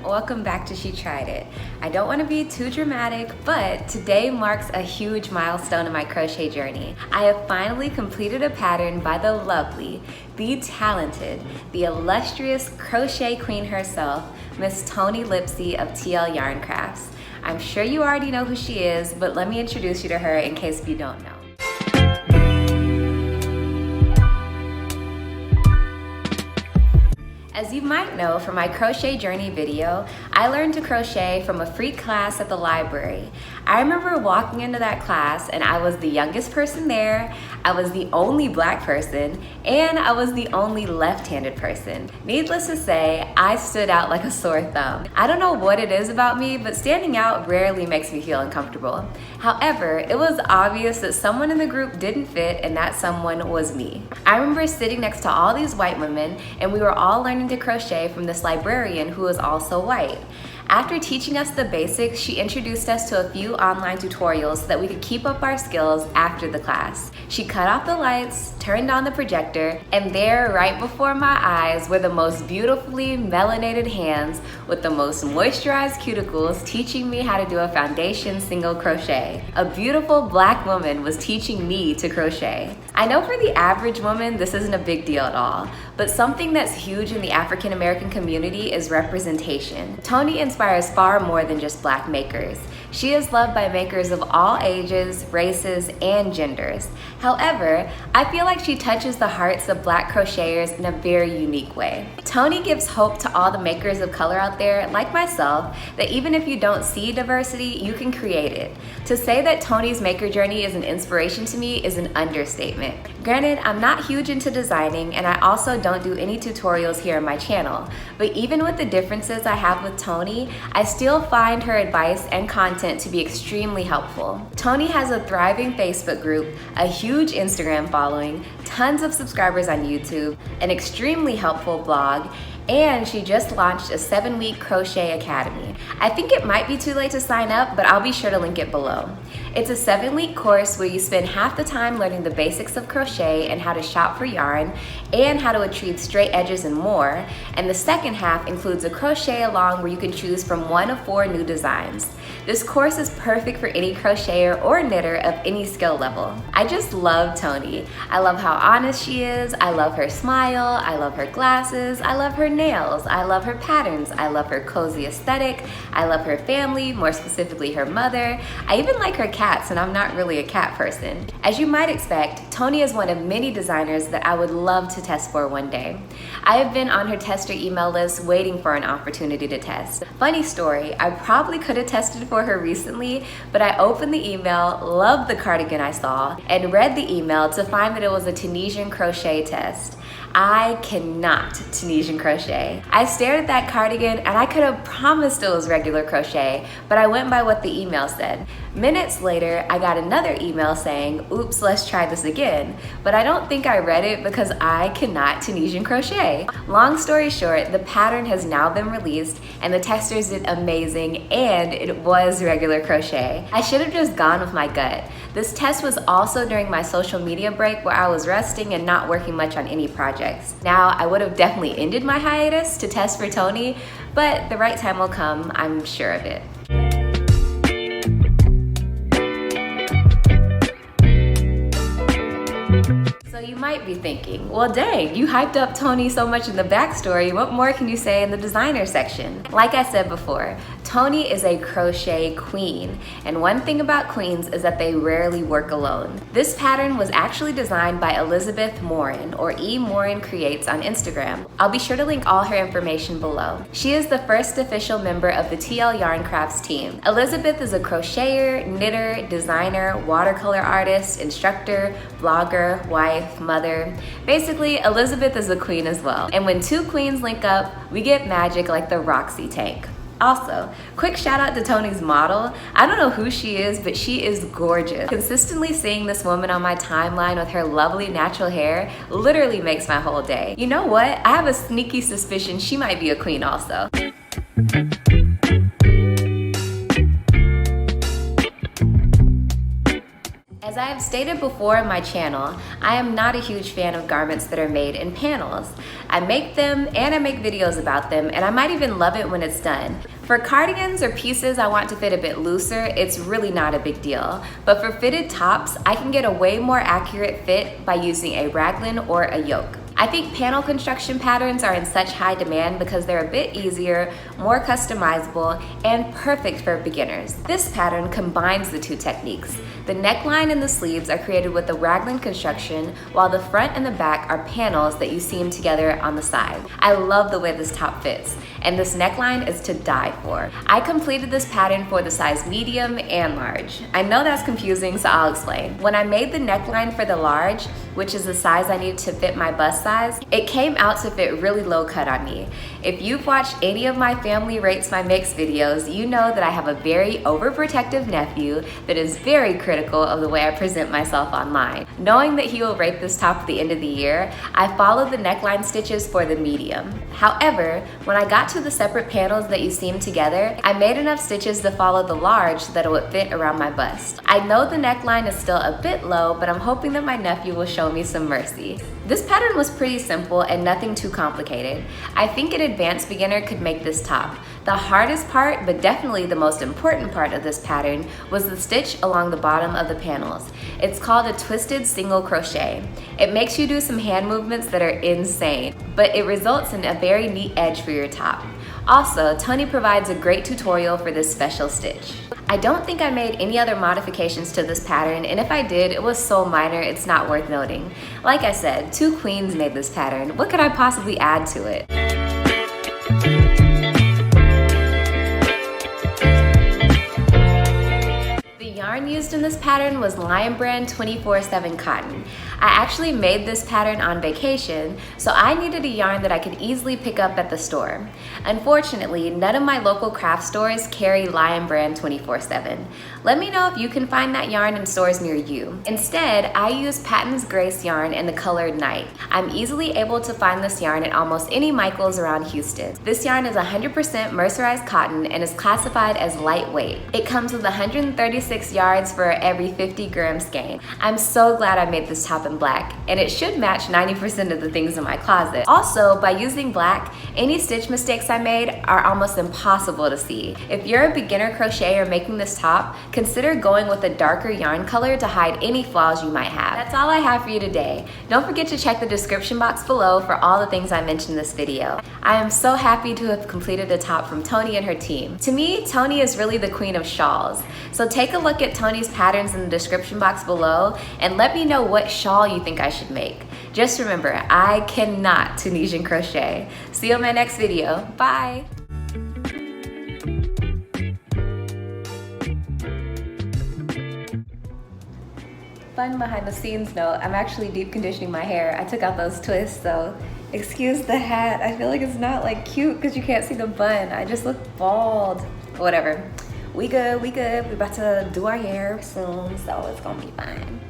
Welcome back to She Tried It. I don't want to be too dramatic, but today marks a huge milestone in my crochet journey. I have finally completed a pattern by the lovely, the talented, the illustrious crochet queen herself, Miss Toni Lipsey of TL Yarn Crafts. I'm sure you already know who she is, but let me introduce you to her in case you don't know. As you might know from my crochet journey video, I learned to crochet from a free class at the library. I remember walking into that class and I was the youngest person there, I was the only black person, and I was the only left-handed person. Needless to say, I stood out like a sore thumb. I don't know what it is about me, but standing out rarely makes me feel uncomfortable. However, it was obvious that someone in the group didn't fit, and that someone was me. I remember sitting next to all these white women, and we were all learning to crochet from this librarian who was also white. After teaching us the basics, she introduced us to a few online tutorials so that we could keep up our skills after the class. She cut off the lights, turned on the projector, and there, right before my eyes, were the most beautifully melanated hands with the most moisturized cuticles teaching me how to do a foundation single crochet. A beautiful black woman was teaching me to crochet. I know for the average woman, this isn't a big deal at all, but something that's huge in the African American community is representation. Toni inspires far more than just black makers. She is loved by makers of all ages, races, and genders. However, I feel like she touches the hearts of black crocheters in a very unique way. Toni gives hope to all the makers of color out there, like myself, that even if you don't see diversity, you can create it. To say that Toni's maker journey is an inspiration to me is an understatement. Granted, I'm not huge into designing, and I also don't do any tutorials here on my channel, but even with the differences I have with Toni, I still find her advice and content to be extremely helpful. Toni has a thriving Facebook group, a huge Instagram following, tons of subscribers on YouTube, an extremely helpful blog, and she just launched a 7-week crochet academy. I think it might be too late to sign up, but I'll be sure to link it below. It's a 7-week course where you spend half the time learning the basics of crochet and how to shop for yarn and how to achieve straight edges and more, and the second half includes a crochet along where you can choose from 1 of 4 new designs. This course is perfect for any crocheter or knitter of any skill level. I just love Toni. I love how honest she is, I love her smile, I love her glasses, I love her nails, I love her patterns, I love her cozy aesthetic, I love her family, more specifically her mother. I even like her cats, and I'm not really a cat person. As you might expect, Toni is one of many designers that I would love to test for one day. I have been on her tester email list waiting for an opportunity to test. Funny story, I probably could have tested for her recently, but I opened the email, loved the cardigan I saw, and read the email to find that it was a Tunisian crochet test. I cannot Tunisian crochet. I stared at that cardigan and I could have promised it was regular crochet, but I went by what the email said. Minutes later, I got another email saying, oops, let's try this again. But I don't think I read it because I cannot Tunisian crochet. Long story short, the pattern has now been released and the testers did amazing, and it was regular crochet. I should have just gone with my gut. This test was also during my social media break where I was resting and not working much on any projects. Now, I would have definitely ended my hiatus to test for Toni, but the right time will come, I'm sure of it. you might be thinking, well dang, you hyped up Toni so much in the backstory, what more can you say in the designer section? Like I said before, Toni is a crochet queen, and one thing about queens is that they rarely work alone. This pattern was actually designed by Elizabeth Moran, or E. Moran Creates on Instagram. I'll be sure to link all her information below. She is the first official member of the TL Yarn Crafts team. Elizabeth is a crocheter, knitter, designer, watercolor artist, instructor, blogger, wife, mother. Basically, Elizabeth is a queen as well. And when two queens link up, we get magic like the Roxy tank. Also, quick shout out to Toni's model. I don't know who she is, but she is gorgeous. Consistently seeing this woman on my timeline with her lovely natural hair literally makes my whole day. You know what? I have a sneaky suspicion she might be a queen also. As I have stated before in my channel, I am not a huge fan of garments that are made in panels. I make them and I make videos about them, and I might even love it when it's done. For cardigans or pieces I want to fit a bit looser, it's really not a big deal. But for fitted tops, I can get a way more accurate fit by using a raglan or a yoke. I think panel construction patterns are in such high demand because they're a bit easier, more customizable, and perfect for beginners. This pattern combines the two techniques. The neckline and the sleeves are created with the raglan construction, while the front and the back are panels that you seam together on the side. I love the way this top fits, and this neckline is to die for. I completed this pattern for the size medium and large. I know that's confusing, so I'll explain. When I made the neckline for the large, which is the size I need to fit my bust size, it came out to fit really low cut on me. If you've watched any of my Family Rates My Mix videos, you know that I have a very overprotective nephew that is very critical of the way I present myself online. Knowing that he will rate this top at the end of the year, I followed the neckline stitches for the medium. However, when I got to the separate panels that you seam together, I made enough stitches to follow the large so that it would fit around my bust. I know the neckline is still a bit low, but I'm hoping that my nephew will show me some mercy. This pattern was pretty simple and nothing too complicated. I think an advanced beginner could make this top. The hardest part, but definitely the most important part of this pattern, was the stitch along the bottom of the panels. It's called a twisted single crochet. It makes you do some hand movements that are insane, but it results in a very neat edge for your top. Also, Toni provides a great tutorial for this special stitch. I don't think I made any other modifications to this pattern, and if I did, it was so minor it's not worth noting. Like I said, two queens made this pattern. What could I possibly add to it? The yarn used in this pattern was Lion Brand 24/7 cotton. I actually made this pattern on vacation, so I needed a yarn that I could easily pick up at the store. Unfortunately, none of my local craft stores carry Lion Brand 24/7. Let me know if you can find that yarn in stores near you. Instead, I use Patton's Grace yarn in the color Night. I'm easily able to find this yarn at almost any Michael's around Houston. This yarn is 100% mercerized cotton and is classified as lightweight. It comes with 136 yards for every 50 grams gain. I'm so glad I made this top in black, and it should match 90% of the things in my closet. Also, by using black, any stitch mistakes I made are almost impossible to see. If you're a beginner crocheter making this top, consider going with a darker yarn color to hide any flaws you might have. That's all I have for you today. Don't forget to check the description box below for all the things I mentioned in this video. I am so happy to have completed the top from Toni and her team. To me, Toni is really the queen of shawls. So take a look at Toni's patterns in the description box below and let me know what shawl you think I should make. Just remember, I cannot Tunisian crochet. See you in my next video. Bye! Fun behind the scenes note, I'm actually deep conditioning my hair. I took out those twists, so excuse the hat. I feel like it's not like cute because you can't see the bun. I just look bald. Whatever. We good, we good. We're about to do our hair soon, so it's gonna be fine.